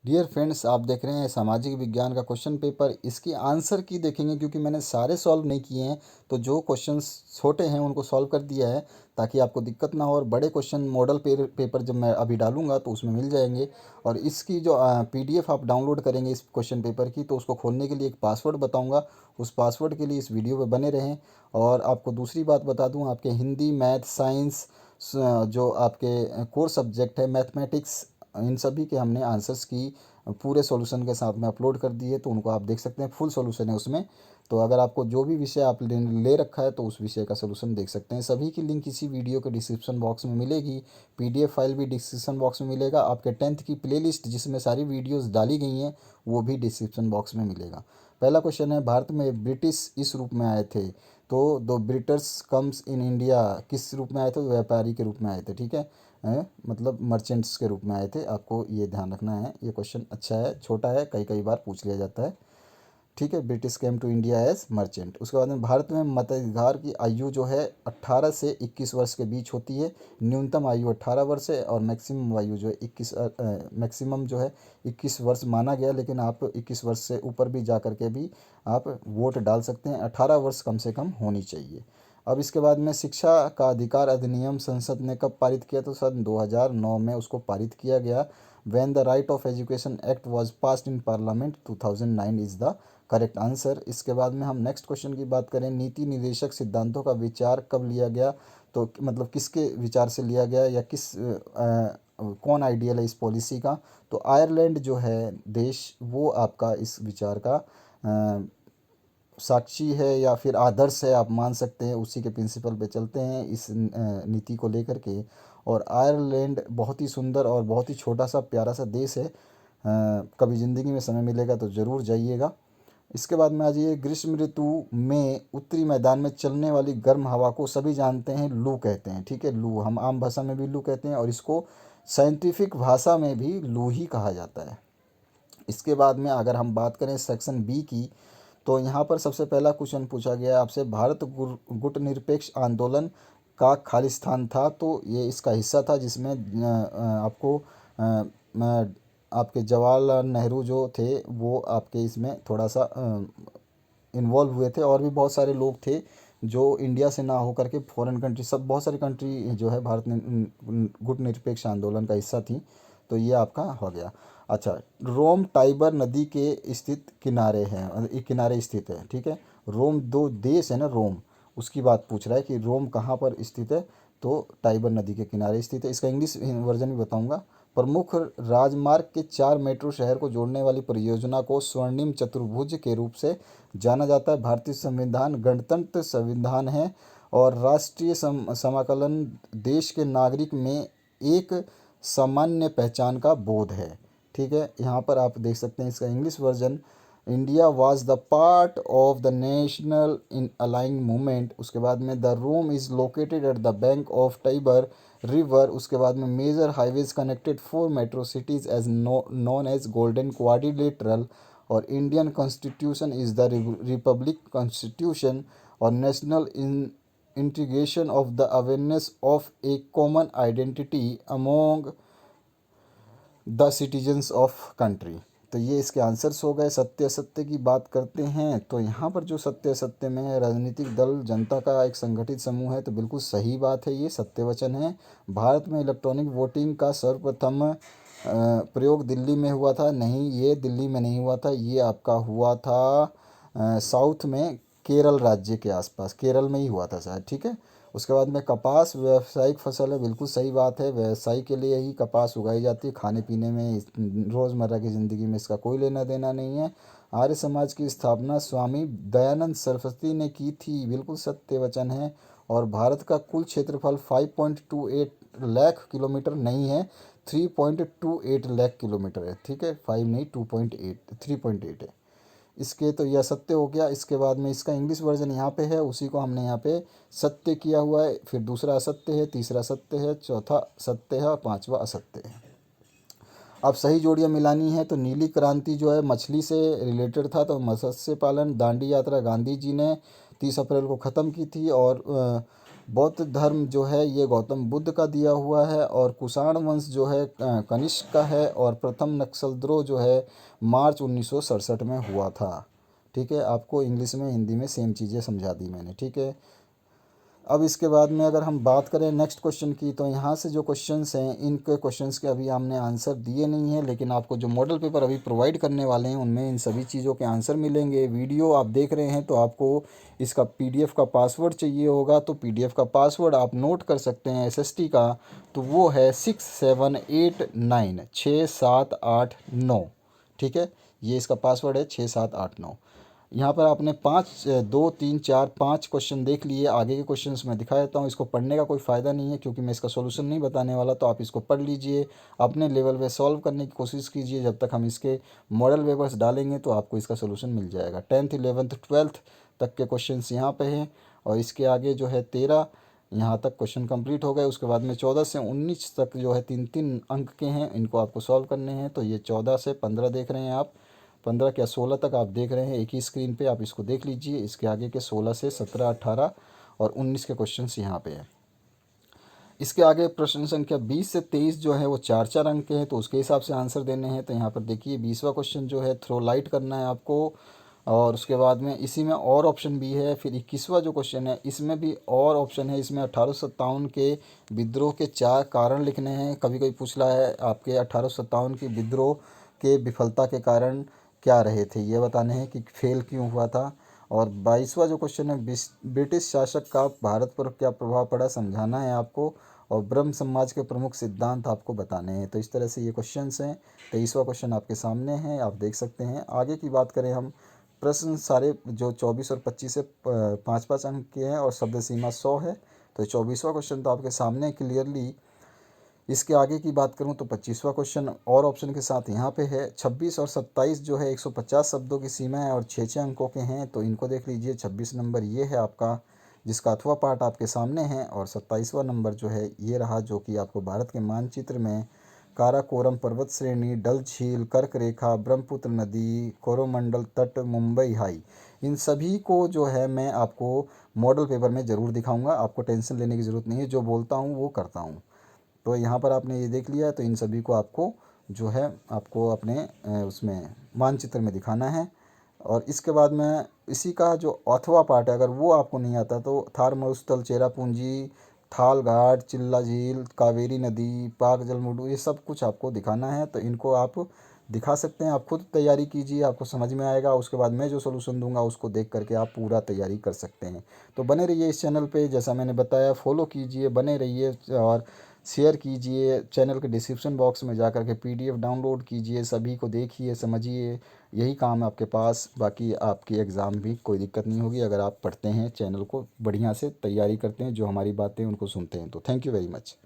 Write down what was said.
Dear friends, आप देख रहे हैं सामाजिक विज्ञान का क्वेश्चन पेपर। इसकी आंसर की देखेंगे क्योंकि मैंने सारे सॉल्व नहीं किए हैं, तो जो क्वेश्चंस छोटे हैं उनको सॉल्व कर दिया है ताकि आपको दिक्कत ना हो। और बड़े क्वेश्चन मॉडल पेपर जब मैं अभी डालूंगा तो उसमें मिल जाएंगे। और इसकी जो पीडीएफ आप डाउनलोड करेंगे इस क्वेश्चन पेपर की, तो उसको खोलने के लिए एक पासवर्ड बताऊँगा। उस पासवर्ड के लिए इस वीडियो पर बने रहें। और आपको दूसरी बात बता दूँ, आपके हिंदी, मैथ, साइंस, जो आपके कोर सब्जेक्ट है, मैथमेटिक्स, इन सभी के हमने आंसर्स की पूरे सॉल्यूशन के साथ में अपलोड कर दिए, तो उनको आप देख सकते हैं। फुल सॉल्यूशन है उसमें। तो अगर आपको जो भी विषय आप ले रखा है तो उस विषय का सॉल्यूशन देख सकते हैं। सभी की लिंक इसी वीडियो के डिस्क्रिप्शन बॉक्स में मिलेगी। पीडीएफ फाइल भी डिस्क्रिप्शन बॉक्स में मिलेगा। आपके 10th की प्लेलिस्ट जिसमें सारी वीडियोस डाली गई हैं वो भी डिस्क्रिप्शन बॉक्स में मिलेगा। पहला क्वेश्चन है, भारत में ब्रिटिश इस रूप में आए थे। तो दो ब्रिटर्स कम्स इन इंडिया किस रूप में आए थे? तो व्यापारी के रूप में आए थे। ठीक है, मतलब मर्चेंट्स के रूप में आए थे। आपको ये ध्यान रखना है। ये क्वेश्चन अच्छा है, छोटा है, कई कई बार पूछ लिया जाता है। ठीक है, British came to India as merchant. उसके बाद में भारत में मताधिकार की आयु जो है 18 से 21 वर्ष के बीच होती है। न्यूनतम आयु 18 वर्ष है और मैक्सिमम आयु जो है 21, मैक्सिमम जो है 21 वर्ष माना गया। लेकिन आप 21 वर्ष से ऊपर भी जा कर के भी आप वोट डाल सकते हैं। 18 वर्ष कम से कम होनी चाहिए। अब इसके बाद में शिक्षा का अधिकार अधिनियम संसद ने कब पारित किया? तो सन 2009 में उसको पारित किया गया। When the right of education act was passed in parliament 2009 is the correct answer. इसके बाद में हम नेक्स्ट क्वेश्चन की बात करें, नीति निर्देशक सिद्धांतों का विचार कब लिया गया? तो मतलब किसके विचार से लिया गया, या कौन आइडियल है इस पॉलिसी का? तो आयरलैंड जो है देश, वो आपका इस विचार का साक्षी है या फिर आदर्श है, आप मान सकते हैं। उसी के प्रिंसिपल पे चलते हैं इस नीति को लेकर के। और आयरलैंड बहुत ही सुंदर और बहुत ही छोटा सा प्यारा सा देश है। कभी ज़िंदगी में समय मिलेगा तो ज़रूर जाइएगा। इसके बाद में आ जाइए, ग्रीष्म ऋतु में उत्तरी मैदान में चलने वाली गर्म हवा को सभी जानते हैं लू कहते हैं। ठीक है, लू हम आम भाषा में भी लू कहते हैं और इसको साइंटिफिक भाषा में भी लू ही कहा जाता है। इसके बाद में अगर हम बात करें सेक्शन बी की, तो यहाँ पर सबसे पहला क्वेश्चन पूछा गया है आपसे, भारत गुटनिरपेक्ष आंदोलन का खालिस्तान था। तो ये इसका हिस्सा था जिसमें आपको आपके जवाहरलाल नेहरू जो थे वो आपके इसमें थोड़ा सा इन्वॉल्व हुए थे। और भी बहुत सारे लोग थे जो इंडिया से ना होकर के फॉरेन कंट्री, सब बहुत सारी कंट्री जो है भारत में गुटनिरपेक्ष आंदोलन का हिस्सा थी। तो ये आपका हो गया। अच्छा, रोम टाइबर नदी के स्थित किनारे हैं, किनारे स्थित है। ठीक है, रोम दो देश है ना, रोम, उसकी बात पूछ रहा है कि रोम कहाँ पर स्थित है? तो टाइबर नदी के किनारे स्थित है। इसका इंग्लिश वर्जन भी बताऊंगा। प्रमुख राजमार्ग के 4 मेट्रो शहर को जोड़ने वाली परियोजना को स्वर्णिम चतुर्भुज के रूप से जाना जाता है। भारतीय संविधान गणतंत्र संविधान है और राष्ट्रीय समाकलन देश के नागरिक में एक सामान्य पहचान का बोध है। ठीक है, यहाँ पर आप देख सकते हैं इसका English version, India was the part of the national in aligning movement. उसके बाद में the Rome is located at the bank of Tiber river. उसके बाद में major highways connected 4 metro cities as known as golden quadrilateral. और Indian constitution is the republic constitution. और national integration of the awareness of a common identity among the citizens of country. तो ये इसके answers हो गए। सत्य असत्य की बात करते हैं तो यहाँ पर जो सत्य असत्य में है, राजनीतिक दल जनता का एक संगठित समूह है, तो बिल्कुल सही बात है, ये सत्य वचन है। भारत में इलेक्ट्रॉनिक वोटिंग का सर्वप्रथम प्रयोग दिल्ली में हुआ था? नहीं, ये दिल्ली में नहीं हुआ था, ये आपका हुआ था साउथ में, केरल राज्य के आसपास, केरल में ही हुआ था शायद। ठीक है, उसके बाद में कपास व्यावसायिक फसल है, बिल्कुल सही बात है। व्यवसाय के लिए ही कपास उगाई जाती है, खाने पीने में, रोज़मर्रा की ज़िंदगी में इसका कोई लेना देना नहीं है। आर्य समाज की स्थापना स्वामी दयानंद सरस्वती ने की थी, बिल्कुल सत्य वचन है। और भारत का कुल क्षेत्रफल 5.28 लाख किलोमीटर नहीं है, 3.28 लाख किलोमीटर है। ठीक है, 5 नहीं, 2.8, 3.8 है। इसके तो यह सत्य हो गया। इसके बाद में इसका इंग्लिश वर्जन यहाँ पे है, उसी को हमने यहाँ पे सत्य किया हुआ है। फिर दूसरा असत्य है, तीसरा सत्य है, चौथा सत्य है और पांचवा असत्य है। अब सही जोड़ियाँ मिलानी है तो नीली क्रांति जो है मछली से रिलेटेड था, तो मत्स्य पालन। दांडी यात्रा गांधी जी ने 30 अप्रैल को ख़त्म की थी। और बौद्ध धर्म जो है ये गौतम बुद्ध का दिया हुआ है, और कुषाण वंश जो है कनिष्क का है, और प्रथम नक्सलद्रोह जो है मार्च 1967 में हुआ था। ठीक है, आपको इंग्लिश में हिंदी में सेम चीज़ें समझा दी मैंने। ठीक है, अब इसके बाद में अगर हम बात करें नेक्स्ट क्वेश्चन की, तो यहाँ से जो क्वेश्चंस हैं इनके क्वेश्चंस के अभी हमने आंसर दिए नहीं हैं, लेकिन आपको जो मॉडल पेपर अभी प्रोवाइड करने वाले हैं उनमें इन सभी चीज़ों के आंसर मिलेंगे। वीडियो आप देख रहे हैं तो आपको इसका पीडीएफ का पासवर्ड चाहिए होगा, तो पीडीएफ का पासवर्ड आप नोट कर सकते हैं एसएसटी का, तो वो है 6789 ठीक है, ये इसका पासवर्ड है 6789। यहाँ पर आपने 5 क्वेश्चन देख लिए। आगे के क्वेश्चंस मैं दिखा देता हूँ। इसको पढ़ने का कोई फ़ायदा नहीं है क्योंकि मैं इसका सॉल्यूशन नहीं बताने वाला, तो आप इसको पढ़ लीजिए, अपने लेवल पे सॉल्व करने की कोशिश कीजिए। जब तक हम इसके मॉडल पेपर्स डालेंगे तो आपको इसका सॉल्यूशन मिल जाएगा। 10th 11th 12th तक के क्वेश्चंस यहाँ पे हैं, और इसके आगे जो है 13 यहाँ तक क्वेश्चन कंप्लीट हो गए। उसके बाद में 14 से 19 तक जो है 3 3 अंक के हैं, इनको आपको सॉल्व करने हैं। तो ये 14 से 15 देख रहे हैं आप, 15 क्या 16 तक आप देख रहे हैं एक ही स्क्रीन पे, आप इसको देख लीजिए। इसके आगे के 16 से 17 18 और 19 के क्वेश्चंस यहाँ पे हैं। इसके आगे प्रश्न संख्या 20 से 23 जो है वो 4 4 अंक के हैं, तो उसके हिसाब से आंसर देने हैं। तो यहाँ पर देखिए 20वां क्वेश्चन जो है थ्रो लाइट करना है आपको, और उसके बाद में इसी में और ऑप्शन भी है। फिर 21वां जो क्वेश्चन है इसमें भी और ऑप्शन है। इसमें 1857 के विद्रोह के 4 कारण लिखने हैं। कभी कभी पूछ रहा है आपके 1857 के विद्रोह के विफलता के कारण क्या रहे थे, ये बताने हैं कि फेल क्यों हुआ था। और 22वां जो क्वेश्चन है ब्रिटिश शासक का भारत पर क्या प्रभाव पड़ा, समझाना है आपको। और ब्रह्म समाज के प्रमुख सिद्धांत आपको बताने हैं। तो इस तरह से ये क्वेश्चंस हैं। 23वां क्वेश्चन आपके सामने है, आप देख सकते हैं। आगे की बात करें हम, प्रश्न सारे जो 24 और 25 से 5 5 अंक के हैं, और शब्द सीमा 100 है। तो 24वां क्वेश्चन तो आपके सामने क्लियरली। इसके आगे की बात करूं तो 25वां क्वेश्चन और ऑप्शन के साथ यहाँ पे है। 26 और 27 जो है 150 शब्दों की सीमा है, और 6 6 अंकों के हैं, तो इनको देख लीजिए। 26 नंबर ये है आपका, जिसका अथवा पाठ आपके सामने है, और 27वां नंबर जो है ये रहा, जो कि आपको भारत के मानचित्र में काराकोरम पर्वत श्रेणी, डल झील, कर्क रेखा, ब्रह्मपुत्र नदी, कोरोमंडल तट, मुंबई हाई, इन सभी को जो है मैं आपको मॉडल पेपर में ज़रूर दिखाऊंगा। आपको टेंशन लेने की ज़रूरत नहीं है, जो बोलता हूँ वो करता हूँ। तो यहाँ पर आपने ये देख लिया है, तो इन सभी को आपको जो है आपको अपने उसमें मानचित्र में दिखाना है। और इसके बाद में इसी का जो अथवा पार्ट है, अगर वो आपको नहीं आता तो थार मरुस्थल, चेरापूंजी, थाल घाट, चिल्ला झील, कावेरी नदी, पाक जलमुडू, ये सब कुछ आपको दिखाना है। तो इनको आप दिखा सकते हैं। आप खुद तैयारी कीजिए, आपको समझ में आएगा। उसके बाद मैं जो सोल्यूशन दूंगा उसको देख करके आप पूरा तैयारी कर सकते हैं। तो बने रहिए इस चैनल पे, जैसा मैंने बताया फॉलो कीजिए, बने रहिए, और शेयर कीजिए। चैनल के डिस्क्रिप्शन बॉक्स में जा कर के पीडीएफ डाउनलोड कीजिए, सभी को देखिए, समझिए। यही काम है आपके पास। बाकी आपकी एग्ज़ाम भी कोई दिक्कत नहीं होगी अगर आप पढ़ते हैं, चैनल को बढ़िया से तैयारी करते हैं, जो हमारी बातें उनको सुनते हैं। तो थैंक यू वेरी मच।